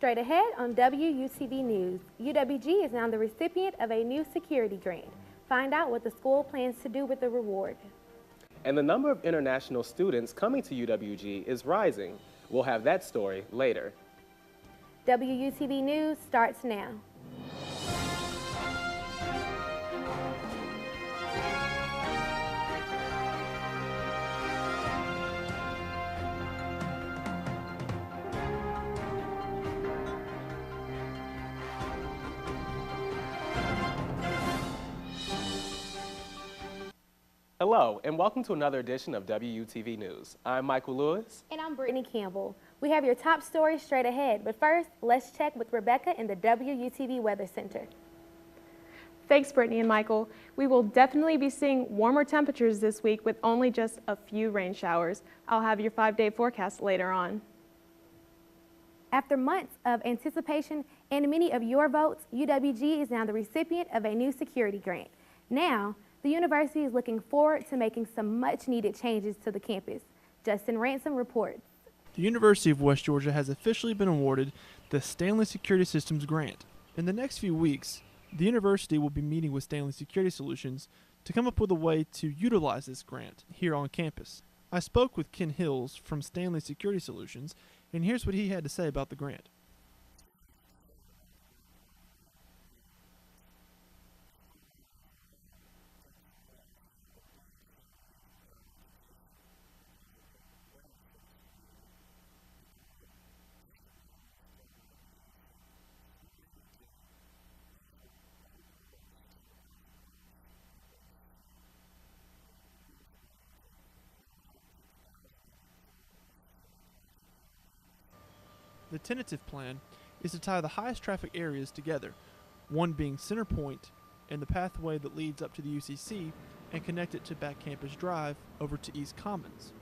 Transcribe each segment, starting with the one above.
Straight ahead on WUTV News, UWG is now the recipient of a new security grant. Find out what the school plans to do with the reward. And the number of international students coming to UWG is rising. We'll have that story later. WUTV News starts now. Hello, and welcome to another edition of WUTV News. I'm Michael Lewis. And I'm Brittany Campbell. We have your top stories straight ahead, but first, let's check with Rebecca in the WUTV Weather Center. Thanks, Brittany and Michael. We will definitely be seeing warmer temperatures this week with only just a few rain showers. I'll have your 5-day forecast later on. After months of anticipation and many of your votes, UWG is now the recipient of a new security grant. Now, the university is looking forward to making some much-needed changes to the campus. Justin Ransom reports. The University of West Georgia has officially been awarded the Stanley Security Systems Grant. In the next few weeks, the university will be meeting with Stanley Security Solutions to come up with a way to utilize this grant here on campus. I spoke with Ken Hills from Stanley Security Solutions, and here's what he had to say about the grant. The tentative plan is to tie the highest traffic areas together, one being Center Point and the pathway that leads up to the UCC, and connect it to Back Campus Drive over to East Commons.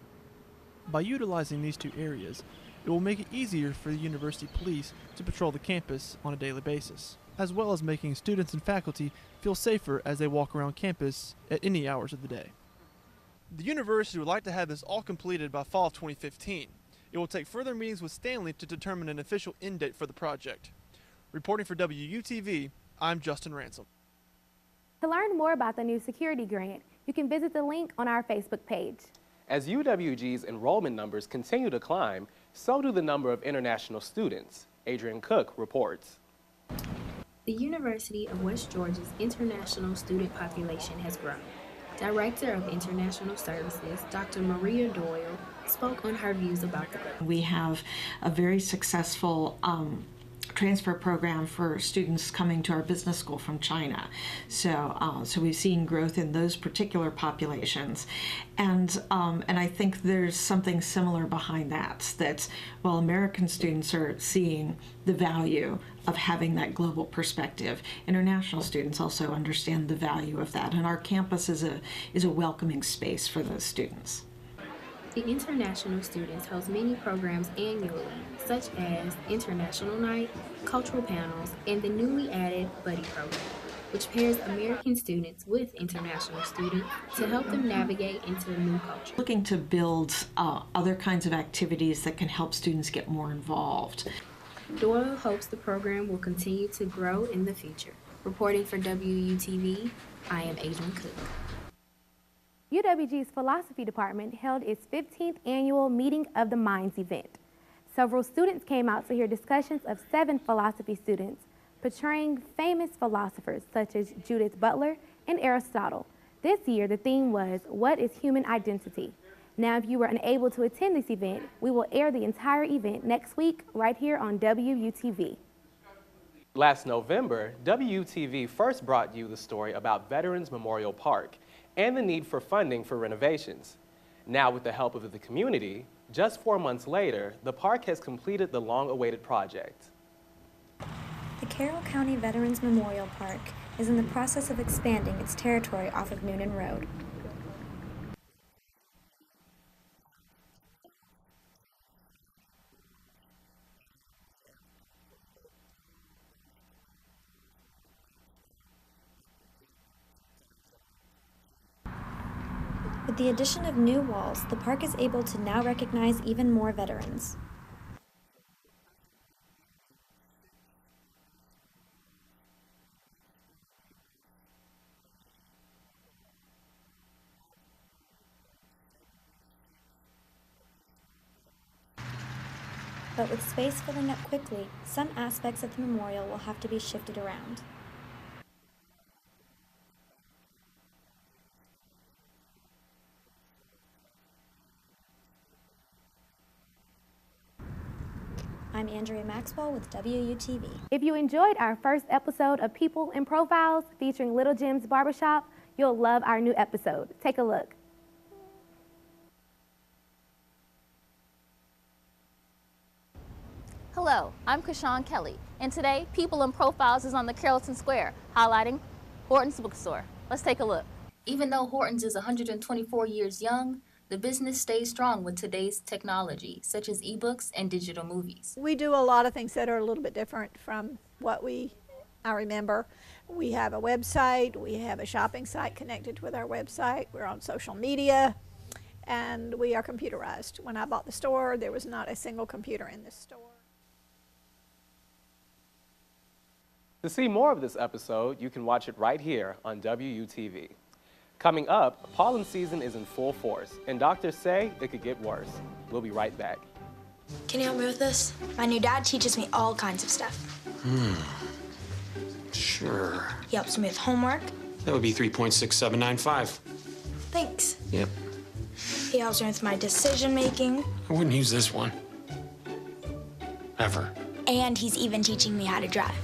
By utilizing these two areas, it will make it easier for the university police to patrol the campus on a daily basis, as well as making students and faculty feel safer as they walk around campus at any hours of the day. The university would like to have this all completed by fall of 2015. It will take further meetings with Stanley to determine an official end date for the project. Reporting for WUTV, I'm Justin Ransom. To learn more about the new security grant, you can visit the link on our Facebook page. As UWG's enrollment numbers continue to climb, so do the number of international students. Adrian Cook reports. The University of West Georgia's international student population has grown. Director of International Services, Dr. Maria Doyle, spoke on her views about the grant. We have a very successful transfer program for students coming to our business school from China. So we've seen growth in those particular populations. And I think there's something similar behind that, while American students are seeing the value of having that global perspective, international students also understand the value of that. And our campus is a welcoming space for those students. The international students host many programs annually, such as International Night, cultural panels, and the newly added Buddy program, which pairs American students with international students to help them navigate into a new culture. Looking to build other kinds of activities that can help students get more involved. Doyle hopes the program will continue to grow in the future. Reporting for WUTV, I am Adrian Cook. UWG's Philosophy Department held its 15th annual Meeting of the Minds event. Several students came out to hear discussions of 7 philosophy students portraying famous philosophers such as Judith Butler and Aristotle. This year, the theme was, "What is human identity?" Now, if you were unable to attend this event, we will air the entire event next week right here on WUTV. Last November, WUTV first brought you the story about Veterans Memorial Park and the need for funding for renovations. Now, with the help of the community, just 4 months later, the park has completed the long-awaited project. The Carroll County Veterans Memorial Park is in the process of expanding its territory off of Noonan Road. With the addition of new walls, the park is able to now recognize even more veterans. But with space filling up quickly, some aspects of the memorial will have to be shifted around. I'm Andrea Maxwell with WUTV. If you enjoyed our first episode of People in Profiles featuring Little Jim's Barbershop, you'll love our new episode. Take a look. Hello, I'm Krishawn Kelly, and today People in Profiles is on the Carrollton Square, highlighting Horton's Bookstore. Let's take a look. Even though Horton's is 124 years young, the business stays strong with today's technology, such as ebooks and digital movies. We do a lot of things that are a little bit different from what I remember. We have a website, we have a shopping site connected with our website, we're on social media, and we are computerized. When I bought the store, there was not a single computer in this store. To see more of this episode, you can watch it right here on WUTV. Coming up, pollen season is in full force, and doctors say it could get worse. We'll be right back. Can you help me with this? My new dad teaches me all kinds of stuff. Sure. He helps me with homework. That would be 3.6795. Thanks. Yep. He helps me with my decision making. I wouldn't use this one. Ever. And he's even teaching me how to drive.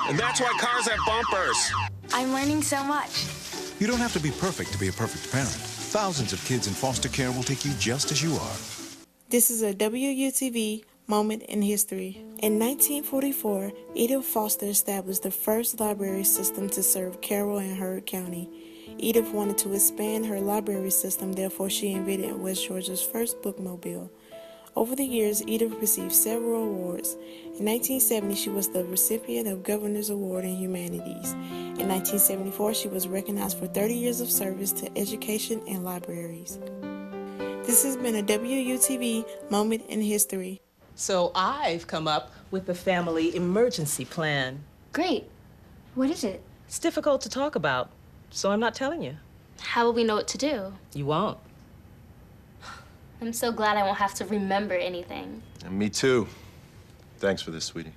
And that's why cars have bumpers. I'm learning so much. You don't have to be perfect to be a perfect parent. Thousands of kids in foster care will take you just as you are. This is a WUTV moment in history. In 1944, Edith Foster established the first library system to serve Carroll and Heard County. Edith wanted to expand her library system, therefore she invented West Georgia's first bookmobile. Over the years, Edith received several awards. In 1970, she was the recipient of Governor's Award in Humanities. In 1974, she was recognized for 30 years of service to education and libraries. This has been a WUTV moment in history. So I've come up with the family emergency plan. Great. What is it? It's difficult to talk about, so I'm not telling you. How will we know what to do? You won't. I'm so glad I won't have to remember anything. And me too. Thanks for this, sweetie.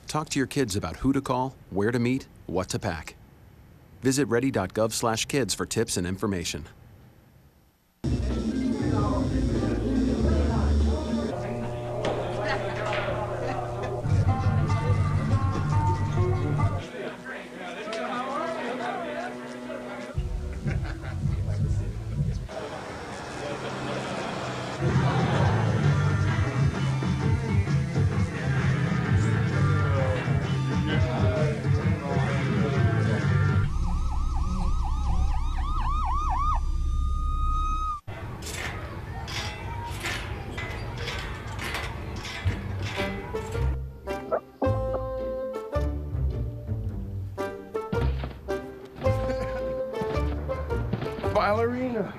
Talk to your kids about who to call, where to meet, what to pack. Visit ready.gov/kids for tips and information. Ballerina.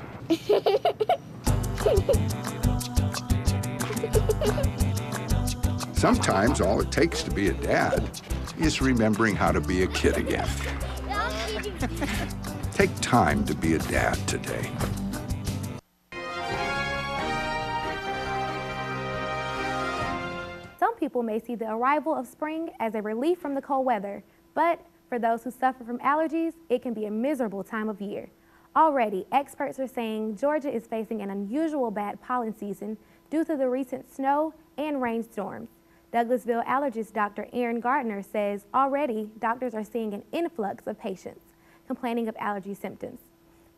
Sometimes all it takes to be a dad is remembering how to be a kid again. Take time to be a dad today. Some people may see the arrival of spring as a relief from the cold weather, but for those who suffer from allergies, it can be a miserable time of year. Already, experts are saying Georgia is facing an unusual bad pollen season due to the recent snow and rainstorms. Douglasville allergist Dr. Aaron Gardner says already doctors are seeing an influx of patients complaining of allergy symptoms.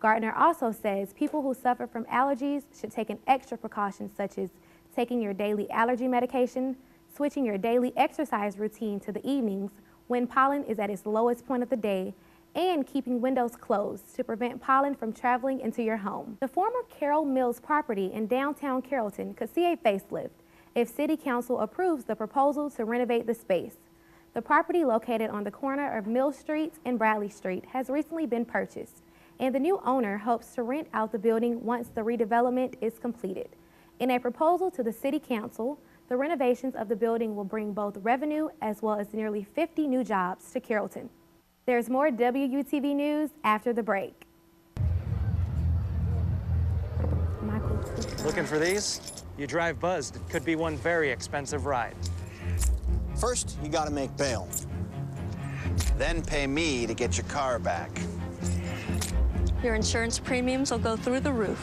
Gardner also says people who suffer from allergies should take an extra precaution, such as taking your daily allergy medication, switching your daily exercise routine to the evenings when pollen is at its lowest point of the day, and keeping windows closed to prevent pollen from traveling into your home. The former Carroll Mills property in downtown Carrollton could see a facelift if City Council approves the proposal to renovate the space. The property, located on the corner of Mill Street and Bradley Street, has recently been purchased, and the new owner hopes to rent out the building once the redevelopment is completed. In a proposal to the City Council, the renovations of the building will bring both revenue as well as nearly 50 new jobs to Carrollton. There's more WUTV news after the break. Looking for these? You drive buzzed. It could be one very expensive ride. First, you gotta make bail. Then pay me to get your car back. Your insurance premiums will go through the roof.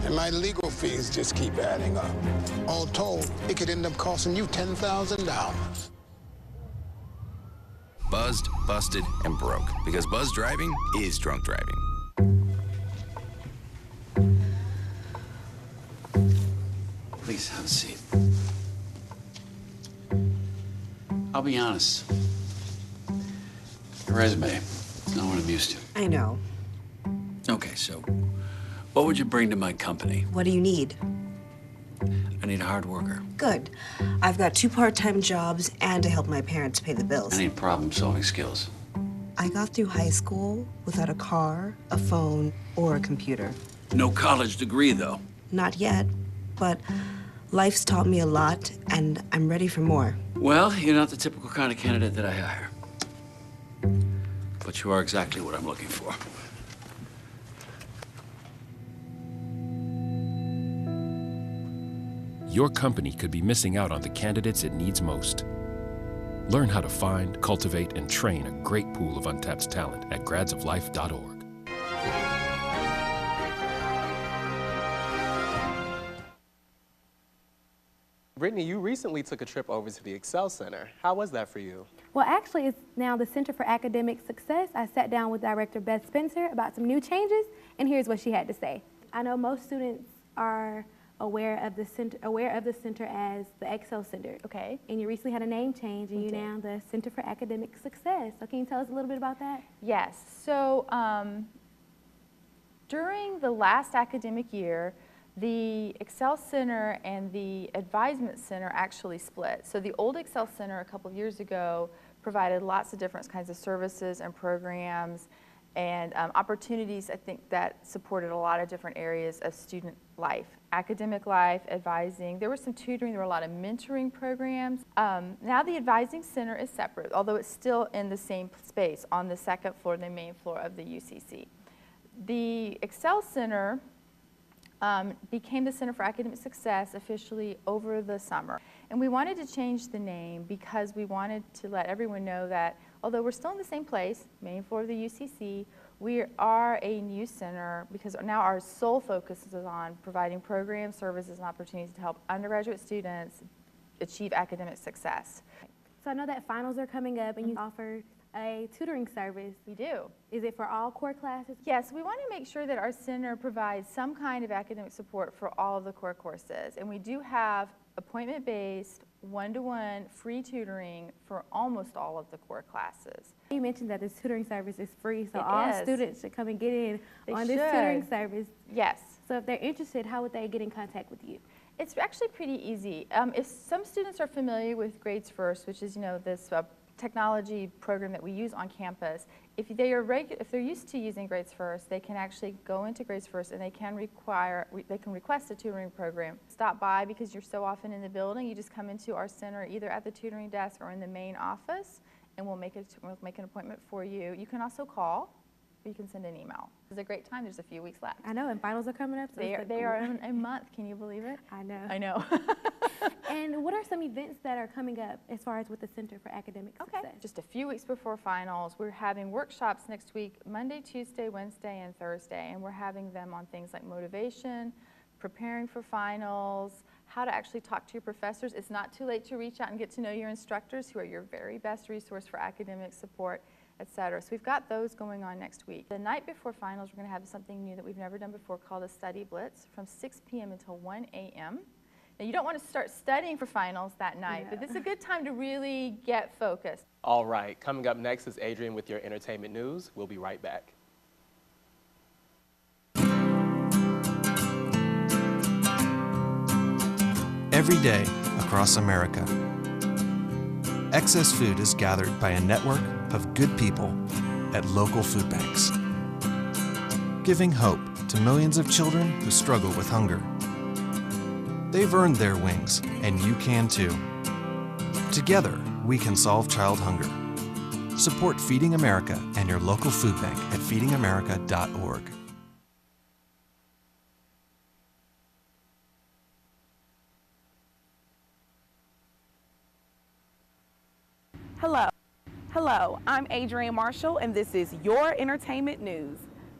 And my legal fees just keep adding up. All told, it could end up costing you $10,000. Buzzed, busted, and broke. Because buzz driving is drunk driving. Please have a seat. I'll be honest. Your resume, not what I'm used to. I know. Okay, so what would you bring to my company? What do you need? I need a hard worker. Good. I've got 2 part-time jobs and to help my parents pay the bills. I need problem-solving skills. I got through high school without a car, a phone, or a computer. No college degree, though. Not yet, but life's taught me a lot, and I'm ready for more. Well, you're not the typical kind of candidate that I hire. But you are exactly what I'm looking for. Your company could be missing out on the candidates it needs most. Learn how to find, cultivate, and train a great pool of untapped talent at gradsoflife.org. Brittany, you recently took a trip over to the Excel Center. How was that for you? Well, actually, it's now the Center for Academic Success. I sat down with Director Beth Spencer about some new changes, and here's what she had to say. I know most students are aware of the center as the Excel Center. Okay. And you recently had a name change, and you're now the Center for Academic Success. So can you tell us a little bit about that? Yes. So during the last academic year, the Excel Center and the Advisement Center actually split. So the old Excel Center a couple of years ago provided lots of different kinds of services and programs and opportunities, I think, that supported a lot of different areas of student life. Academic life, advising, there was some tutoring, there were a lot of mentoring programs. Now the Advising Center is separate, although it's still in the same space on the second floor, the main floor of the UCC. The Excel Center became the Center for Academic Success officially over the summer. And we wanted to change the name because we wanted to let everyone know that although we're still in the same place, main floor of the UCC, we are a new center because now our sole focus is on providing programs, services, and opportunities to help undergraduate students achieve academic success. So I know that finals are coming up and you offer a tutoring service. We do. Is it for all core classes? Yes, we want to make sure that our center provides some kind of academic support for all of the core courses. And we do have appointment-based, one-to-one free tutoring for almost all of the core classes. You mentioned that this tutoring service is free, so It all is. students should come and get in on this should. tutoring service. Yes. So if they're interested, how would they get in contact with you? It's actually pretty easy. If some students are familiar with Grades First, which is, this technology program that we use on campus, if they're used to using Grades First, they can actually go into Grades First and they can request a tutoring program. Stop by because you're so often in the building. You just come into our center either at the tutoring desk or in the main office, and we'll make an appointment for you. You can also call. Or you can send an email. It's a great time. There's a few weeks left. I know, and finals are coming up. So they are in a month. Can you believe it? I know. I know. And what are some events that are coming up as far as with the Center for Academic Success? Just a few weeks before finals, we're having workshops next week, Monday, Tuesday, Wednesday, and Thursday. And we're having them on things like motivation, preparing for finals, how to actually talk to your professors. It's not too late to reach out and get to know your instructors, who are your very best resource for academic support, etc. So we've got those going on next week. The night before finals, we're going to have something new that we've never done before called a study blitz from 6 p.m. until 1 a.m. Now, you don't want to start studying for finals that night, but this is a good time to really get focused. All right, coming up next is Adrian with your entertainment news. We'll be right back. Every day across America, excess food is gathered by a network of good people at local food banks, giving hope to millions of children who struggle with hunger. They've earned their wings, and you can too. Together, we can solve child hunger. Support Feeding America and your local food bank at feedingamerica.org. Hello, I'm Adrienne Marshall, and this is your entertainment news.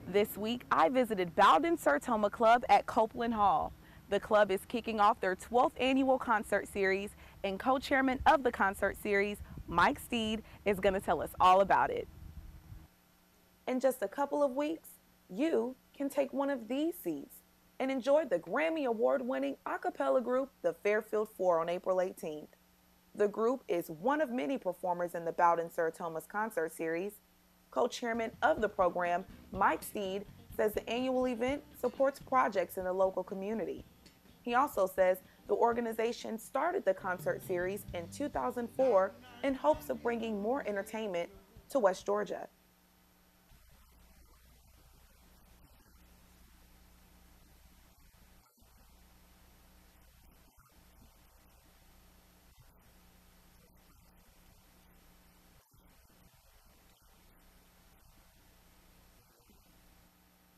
This week, I visited Bowden Sertoma Club at Copeland Hall. The club is kicking off their 12th annual concert series, and co-chairman of the concert series, Mike Steed, is going to tell us all about it. In just a couple of weeks, you can take one of these seats and enjoy the Grammy Award-winning a cappella group, the Fairfield Four, on April 18th. The group is one of many performers in the Bowden Sertoma's concert series. Co-chairman of the program, Mike Steed, says the annual event supports projects in the local community. He also says the organization started the concert series in 2004 in hopes of bringing more entertainment to West Georgia.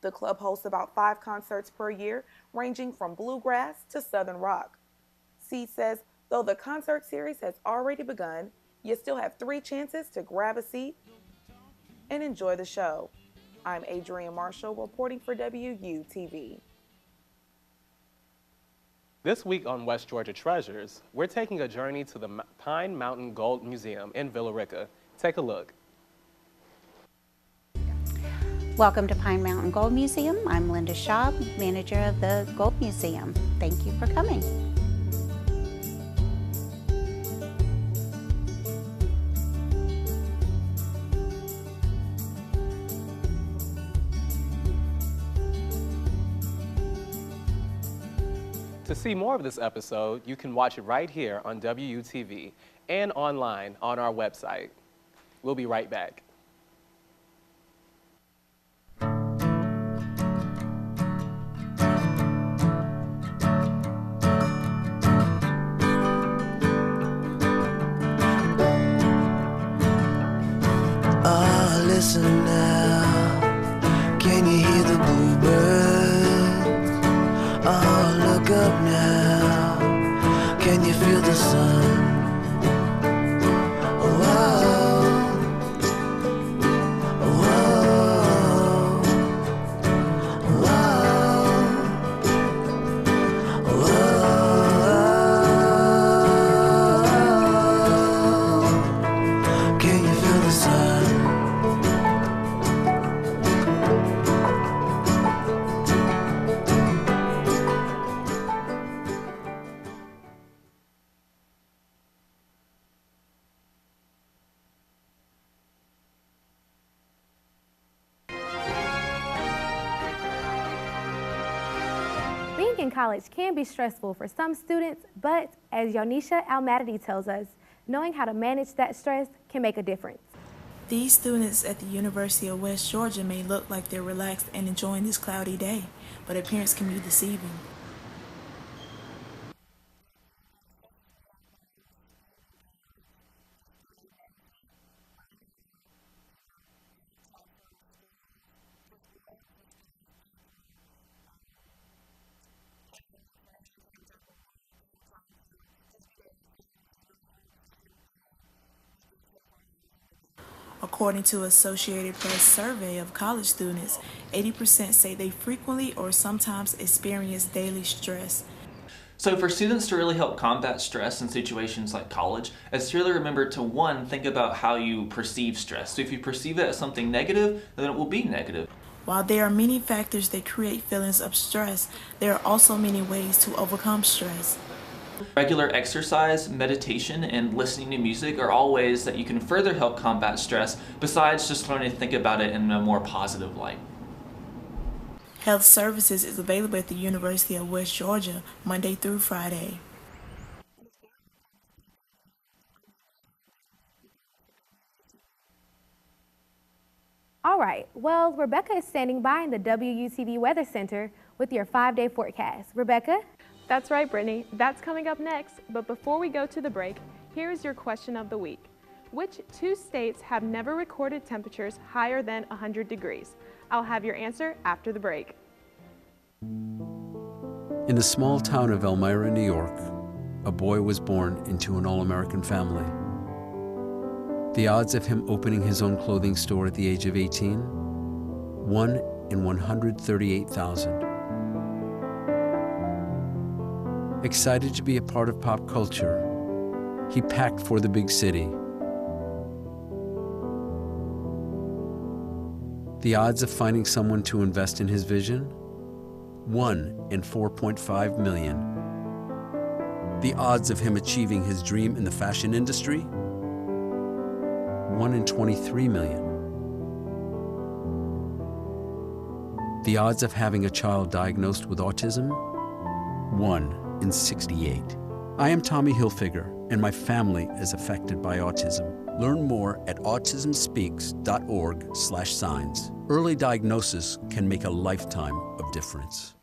The club hosts about 5 concerts per year, ranging from bluegrass to southern rock. Steed says, though the concert series has already begun, you still have 3 chances to grab a seat and enjoy the show. I'm Adrienne Marshall, reporting for WUTV. This week on West Georgia Treasures, we're taking a journey to the Pine Mountain Gold Museum in Villa Rica. Take a look. Welcome to Pine Mountain Gold Museum. I'm Linda Schaub, manager of the Gold Museum. Thank you for coming. To see more of this episode, you can watch it right here on WUTV and online on our website. We'll be right back. Listen now, can you hear the bluebirds? Oh, look up now, can you feel the sun? Being in college can be stressful for some students, but as Yonisha Almadity tells us, knowing how to manage that stress can make a difference. These students at the University of West Georgia may look like they're relaxed and enjoying this cloudy day, but appearance can be deceiving. According to Associated Press survey of college students, 80% say they frequently or sometimes experience daily stress. So for students to really help combat stress in situations like college, it's to really remember to, one, think about how you perceive stress. So if you perceive it as something negative, then it will be negative. While there are many factors that create feelings of stress, there are also many ways to overcome stress. Regular exercise, meditation, and listening to music are all ways that you can further help combat stress, besides just learning to think about it in a more positive light. Health services is available at the University of West Georgia, Monday through Friday. All right, well, Rebecca is standing by in the WUTV Weather Center with your 5-day forecast. Rebecca? That's right, Brittany. That's coming up next. But before we go to the break, here is your question of the week. Which 2 states have never recorded temperatures higher than 100 degrees? I'll have your answer after the break. In the small town of Elmira, New York, a boy was born into an all-American family. The odds of him opening his own clothing store at the age of 18? 1 in 138,000. Excited to be a part of pop culture, he packed for the big city. The odds of finding someone to invest in his vision? 1 in 4.5 million. The odds of him achieving his dream in the fashion industry? 1 in 23 million. The odds of having a child diagnosed with autism? 1 in 68. I am Tommy Hilfiger, and my family is affected by autism. Learn more at autismspeaks.org/signs. Early diagnosis can make a lifetime of difference.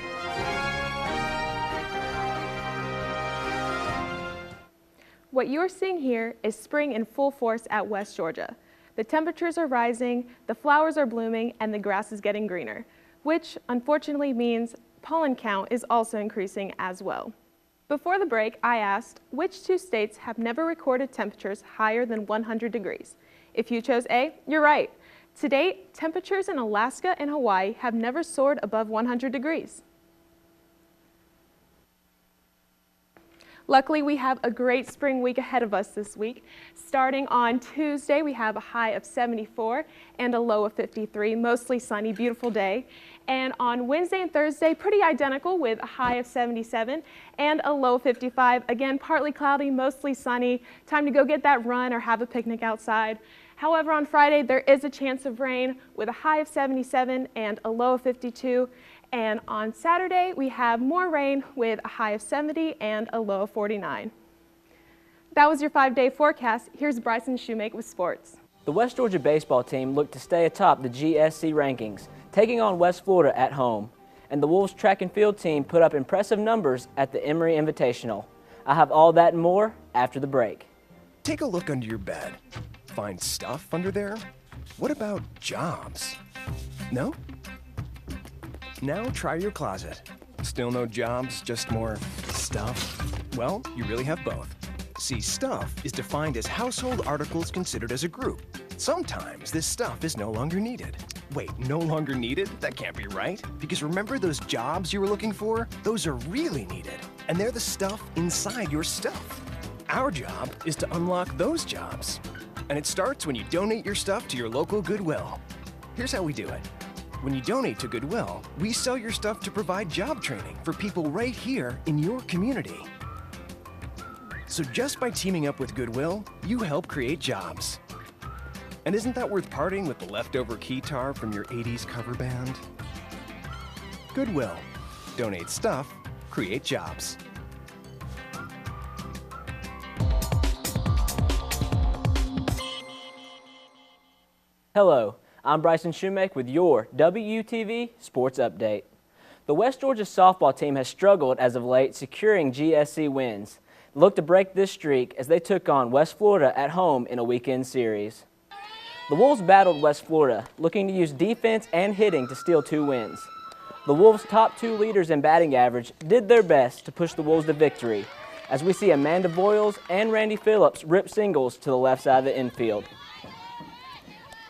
What you're seeing here is spring in full force at West Georgia. The temperatures are rising, the flowers are blooming, and the grass is getting greener, which unfortunately means pollen count is also increasing as well. Before the break, I asked, which 2 states have never recorded temperatures higher than 100 degrees? If you chose A, you're right. To date, temperatures in Alaska and Hawaii have never soared above 100 degrees. Luckily, we have a great spring week ahead of us this week. Starting on Tuesday, we have a high of 74 and a low of 53, mostly sunny, beautiful day. And on Wednesday and Thursday, pretty identical with a high of 77 and a low of 55. Again, partly cloudy, mostly sunny. Time to go get that run or have a picnic outside. However, on Friday, there is a chance of rain with a high of 77 and a low of 52. And on Saturday, we have more rain with a high of 70 and a low of 49. That was your 5-day forecast. Here's Bryson Shoemake with sports. The West Georgia baseball team looked to stay atop the GSC rankings, taking on West Florida at home. And the Wolves track and field team put up impressive numbers at the Emory Invitational. I'll have all that and more after the break. Take a look under your bed. Find stuff under there? What about jobs? No? Now try your closet. Still no jobs, just more stuff? Well, you really have both. See, stuff is defined as household articles considered as a group. Sometimes this stuff is no longer needed. Wait, no longer needed? That can't be right. Because remember those jobs you were looking for? Those are really needed. And they're the stuff inside your stuff. Our job is to unlock those jobs. And it starts when you donate your stuff to your local Goodwill. Here's how we do it. When you donate to Goodwill, we sell your stuff to provide job training for people right here in your community. So just by teaming up with Goodwill, you help create jobs. And isn't that worth parting with the leftover keytar from your 80s cover band? Goodwill. Donate stuff, create jobs. Hello, I'm Bryson Shoemake with your WUTV Sports Update. The West Georgia softball team has struggled as of late securing GSC wins. They look to break this streak as they took on West Florida at home in a weekend series. The Wolves battled West Florida, looking to use defense and hitting to steal 2 wins. The Wolves' top 2 leaders in batting average did their best to push the Wolves to victory, as we see Amanda Voiles and Randy Phillips rip singles to the left side of the infield.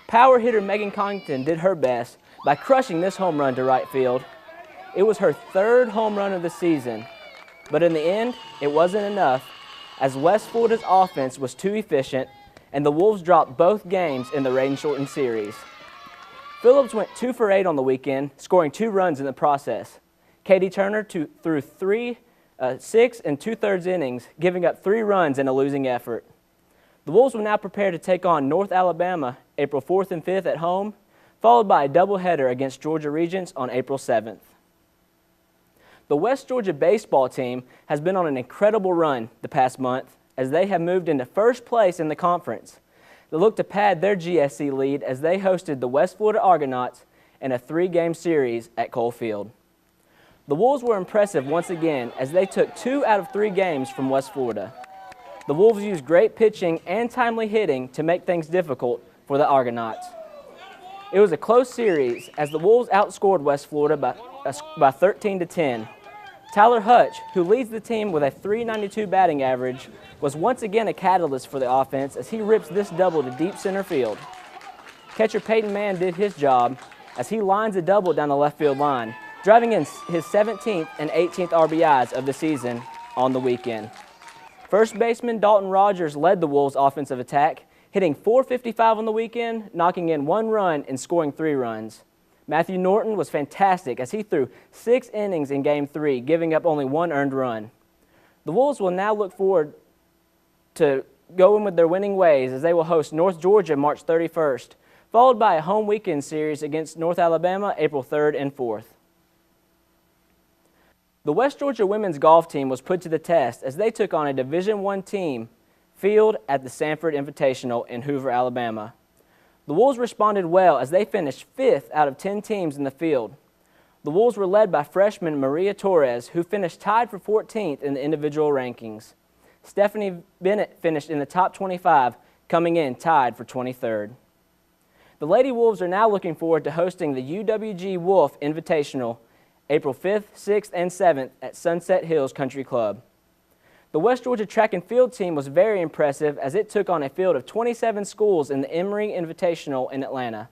Power hitter Megan Connington did her best by crushing this home run to right field. It was her 3rd home run of the season, but in the end, it wasn't enough, as West Florida's offense was too efficient and the Wolves dropped both games in the rain-shortened series. Phillips went 2 for 8 on the weekend, scoring 2 runs in the process. Katie Turner threw 6 2/3 innings, giving up 3 runs in a losing effort. The Wolves will now prepare to take on North Alabama April 4th and 5th at home, followed by a doubleheader against Georgia Regents on April 7th. The West Georgia baseball team has been on an incredible run the past month as they have moved into 1st place in the conference. They look to pad their GSC lead as they hosted the West Florida Argonauts in a 3-game series at Cole Field. The Wolves were impressive once again as they took 2 out of 3 games from West Florida. The Wolves used great pitching and timely hitting to make things difficult for the Argonauts. It was a close series as the Wolves outscored West Florida by 13-10. Tyler Hutch, who leads the team with a .392 batting average, was once again a catalyst for the offense as he rips this double to deep center field. Catcher Peyton Mann did his job as he lines a double down the left field line, driving in his 17th and 18th RBIs of the season on the weekend. First baseman Dalton Rogers led the Wolves' offensive attack, hitting .455 on the weekend, knocking in 1 run and scoring 3 runs. Matthew Norton was fantastic as he threw 6 innings in Game 3, giving up only 1 earned run. The Wolves will now look forward to going with their winning ways as they will host North Georgia March 31st, followed by a home weekend series against North Alabama April 3rd and 4th. The West Georgia women's golf team was put to the test as they took on a Division I team field at the Sanford Invitational in Hoover, Alabama. The Wolves responded well as they finished 5th out of 10 teams in the field. The Wolves were led by freshman Maria Torres, who finished tied for 14th in the individual rankings. Stephanie Bennett finished in the top 25, coming in tied for 23rd. The Lady Wolves are now looking forward to hosting the UWG Wolf Invitational April 5th, 6th, and 7th at Sunset Hills Country Club. The West Georgia track and field team was very impressive as it took on a field of 27 schools in the Emory Invitational in Atlanta.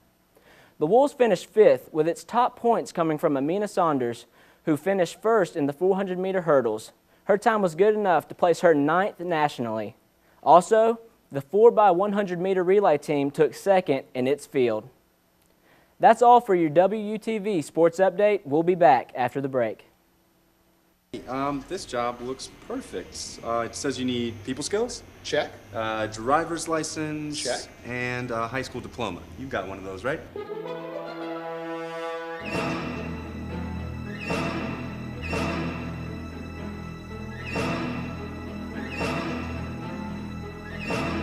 The Wolves finished 5th with its top points coming from Amina Saunders, who finished 1st in the 400-meter hurdles. Her time was good enough to place her 9th nationally. Also, the 4x100-meter relay team took 2nd in its field. That's all for your WUTV Sports Update. We'll be back after the break. This job looks perfect. It says you need people skills. Check. Driver's license. Check. And a high school diploma. You've got one of those, right?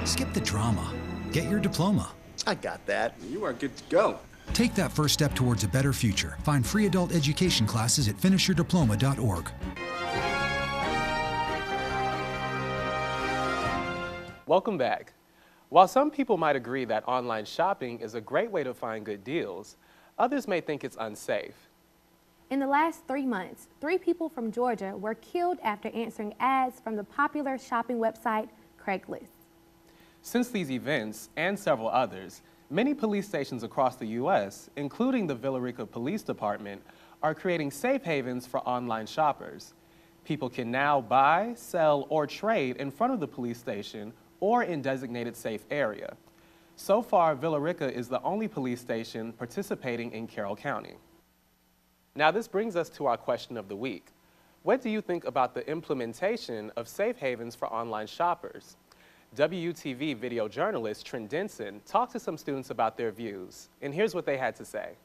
Skip the drama. Get your diploma. I got that. You are good to go. Take that first step towards a better future. Find free adult education classes at finishyourdiploma.org. Welcome back. While some people might agree that online shopping is a great way to find good deals, others may think it's unsafe. In the last 3 months, 3 people from Georgia were killed after answering ads from the popular shopping website Craigslist. Since these events and several others, many police stations across the U.S., including the Villa Rica Police Department, are creating safe havens for online shoppers. People can now buy, sell, or trade in front of the police station or in designated safe area. So far, Villa Rica is the only police station participating in Carroll County. Now this brings us to our question of the week. What do you think about the implementation of safe havens for online shoppers? WUTV video journalist Trent Denson talked to some students about their views, and here's what they had to say.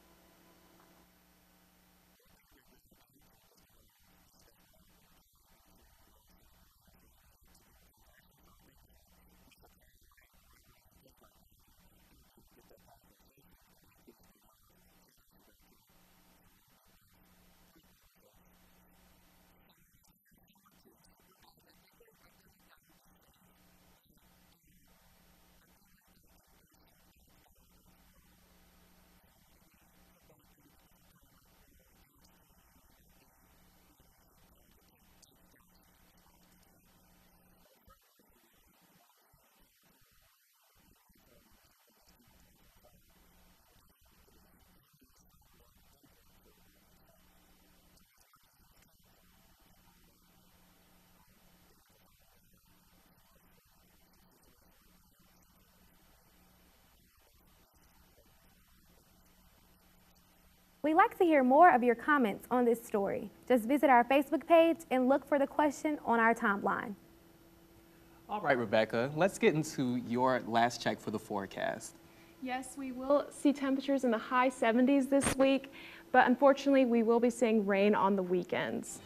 We'd like to hear more of your comments on this story. Just visit our Facebook page and look for the question on our timeline. All right, Rebecca, let's get into your last check for the forecast. Yes, we will see temperatures in the high 70s this week, but unfortunately we will be seeing rain on the weekends.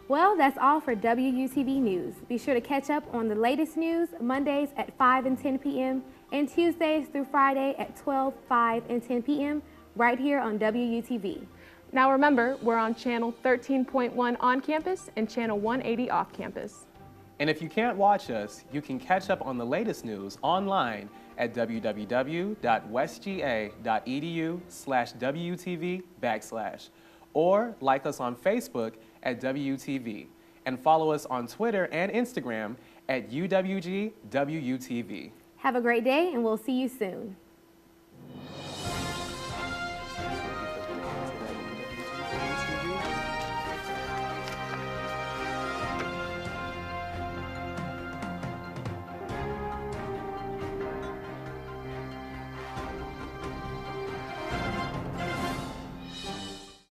Well, that's all for WUTV News. Be sure to catch up on the latest news Mondays at 5 and 10 p.m. and Tuesdays through Friday at 12, 5, and 10 p.m. right here on WUTV. Now remember, we're on channel 13.1 on campus and channel 180 off campus. And if you can't watch us, you can catch up on the latest news online at www.westga.edu/WUTV/. or like us on Facebook at WUTV, and follow us on Twitter and Instagram at UWGWUTV. Have a great day, and we'll see you soon.